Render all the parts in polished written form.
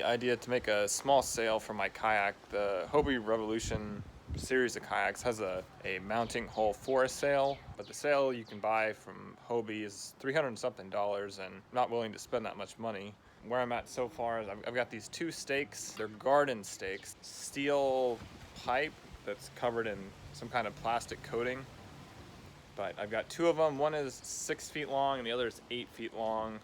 idea to make a small sail for my kayak. The Hobie Revolution series of kayaks has a mounting hole for a sail, but the sail you can buy from Hobie is $300 and something, and I'm not willing to spend that much money. Where I'm at so far is I've got these two stakes. They're garden stakes, steel pipe that's covered in some kind of plastic coating. But I've got two of them. One is 6 feet long and the other is 8 feet long.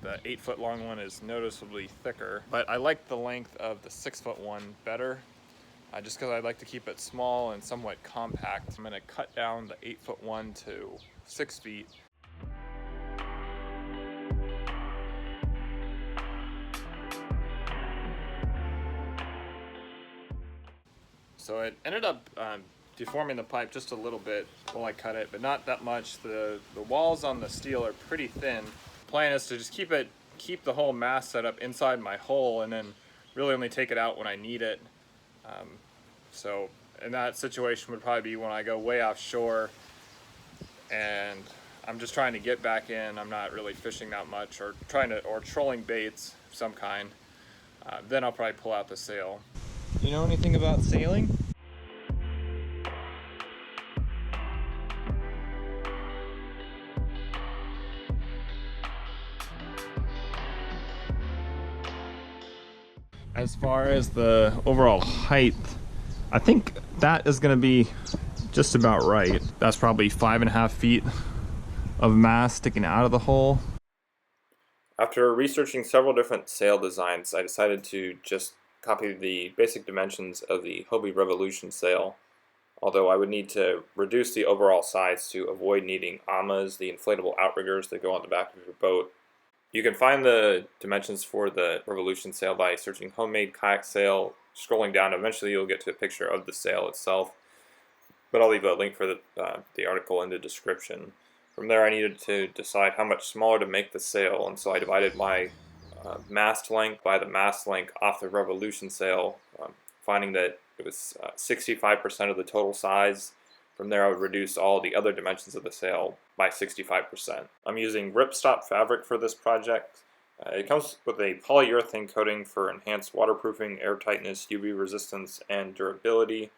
The 8-foot long one is noticeably thicker, but I like the length of the 6-foot one better, just because I like to keep it small and somewhat compact. I'm going to cut down the 8-foot one to 6 feet. So it ended up deforming the pipe just a little bit while I cut it, but not that much. The walls on the steel are pretty thin. The plan is to just keep the whole mast set up inside my hole and then really only take it out when I need it. So in that situation would probably be when I go way offshore and I'm just trying to get back in. I'm not really fishing that much or trolling baits of some kind. Then I'll probably pull out the sail. You know anything about sailing? As far as the overall height, I think that is going to be just about right. That's probably 5.5 feet of mast sticking out of the hole. After researching several different sail designs, I decided to just copy the basic dimensions of the Hobie Revolution sail, although I would need to reduce the overall size to avoid needing amas, the inflatable outriggers that go on the back of your boat. You can find the dimensions for the Revolution sail by searching homemade kayak sail, scrolling down. Eventually you'll get to a picture of the sail itself, but I'll leave a link for the article in the description. From there I needed to decide how much smaller to make the sail, and so I divided my mast length by the mast length off the Revolution sail, finding that it was 65% of the total size. From there I would reduce all the other dimensions of the sail by 65%. I'm using ripstop fabric for this project. It comes with a polyurethane coating for enhanced waterproofing, airtightness, UV resistance, and durability.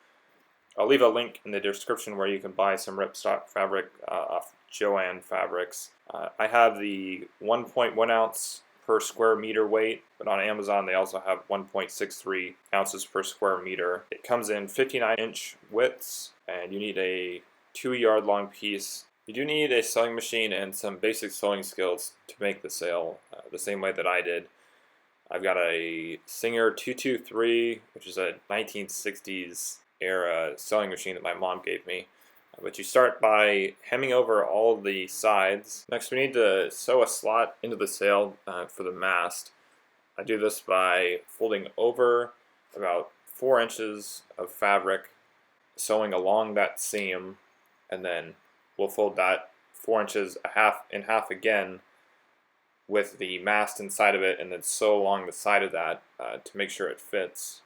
I'll leave a link in the description where you can buy some ripstop fabric off Joann Fabrics. I have the 1.1 ounce per square meter weight, but on Amazon they also have 1.63 ounces per square meter. It comes in 59-inch widths, and you need a 2-yard long piece. You do need a sewing machine and some basic sewing skills to make the sail the same way that I did. I've got a Singer 223, which is a 1960s era sewing machine that my mom gave me. But you start by hemming over all the sides. Next we need to sew a slot into the sail for the mast. I do this by folding over about 4 inches of fabric, sewing along that seam, and then we'll fold that 4 inches in half again with the mast inside of it, and then sew along the side of that to make sure it fits.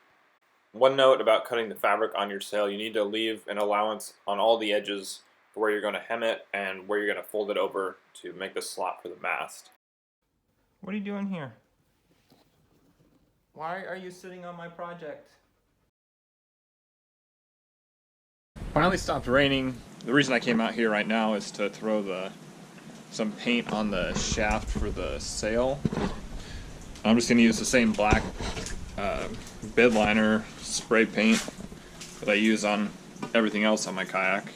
One note about cutting the fabric on your sail: you need to leave an allowance on all the edges for where you're going to hem it and where you're going to fold it over to make the slot for the mast. What are you doing here? Why are you sitting on my project? Finally stopped raining. The reason I came out here right now is to throw some paint on the shaft for the sail. I'm just going to use the same black bed liner spray paint that I use on everything else on my kayak.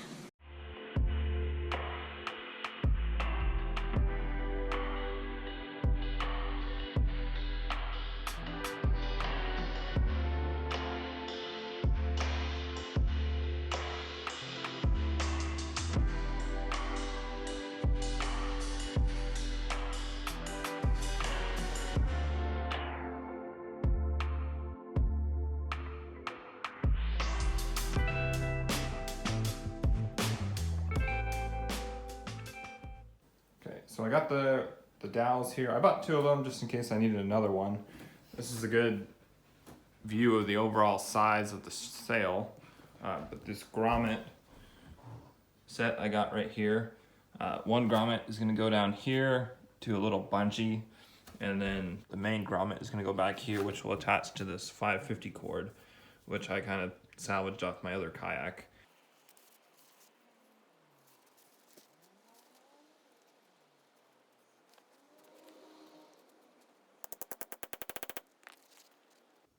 So I got the dowels here. I bought 2 of them just in case I needed another one. This is a good view of the overall size of the sail. But this grommet set I got right here. One grommet is going to go down here to a little bungee, And then the main grommet is gonna go back here, which will attach to this 550 cord, which I kind of salvaged off my other kayak.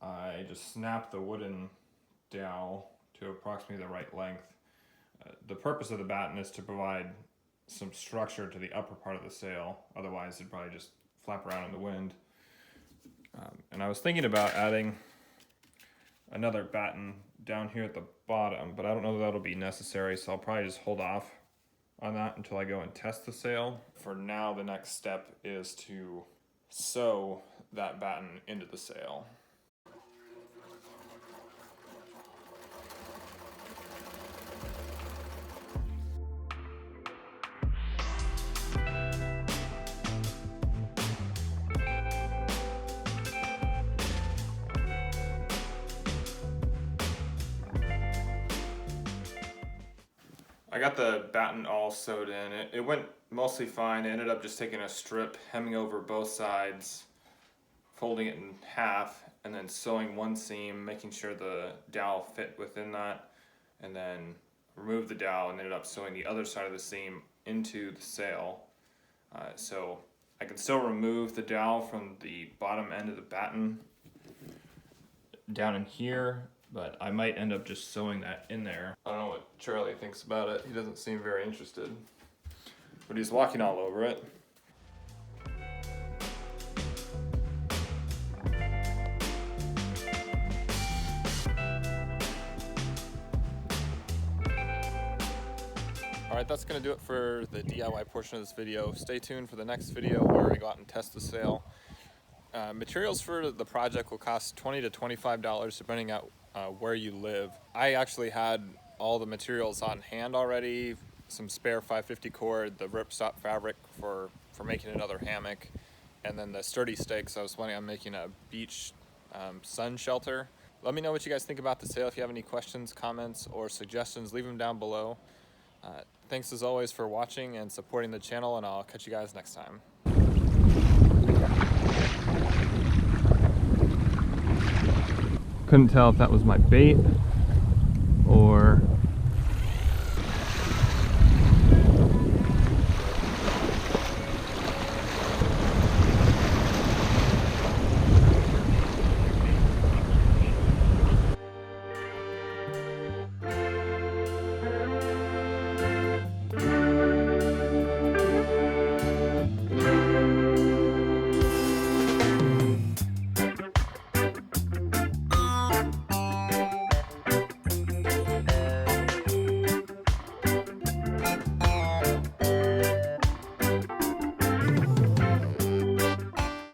I just snapped the wooden dowel to approximately the right length. The purpose of the batten is to provide some structure to the upper part of the sail, otherwise it'd probably just flap around in the wind. And I was thinking about adding another batten down here at the bottom, but I don't know that that'll be necessary, so I'll probably just hold off on that until I go and test the sail. For now, the next step is to sew that batten into the sail. I got the batten all sewed in. It went mostly fine. I ended up just taking a strip, hemming over both sides, folding it in half, and then sewing one seam, making sure the dowel fit within that, and then removed the dowel and ended up sewing the other side of the seam into the sail. So I can still remove the dowel from the bottom end of the batten down in here, but I might end up just sewing that in there. I don't know what Charlie thinks about it. He doesn't seem very interested, but he's walking all over it. Alright, that's going to do it for the DIY portion of this video. Stay tuned for the next video where I go out and test the sail. Materials for the project will cost $20 to $25 depending on where you live. I actually had all the materials on hand already, some spare 550 cord, the ripstop fabric for making another hammock, and then the sturdy stakes. I was planning on making a beach sun shelter. Let me know what you guys think about the sail. If you have any questions, comments, or suggestions, leave them down below. Thanks as always for watching and supporting the channel, and I'll catch you guys next time. Couldn't tell if that was my bait or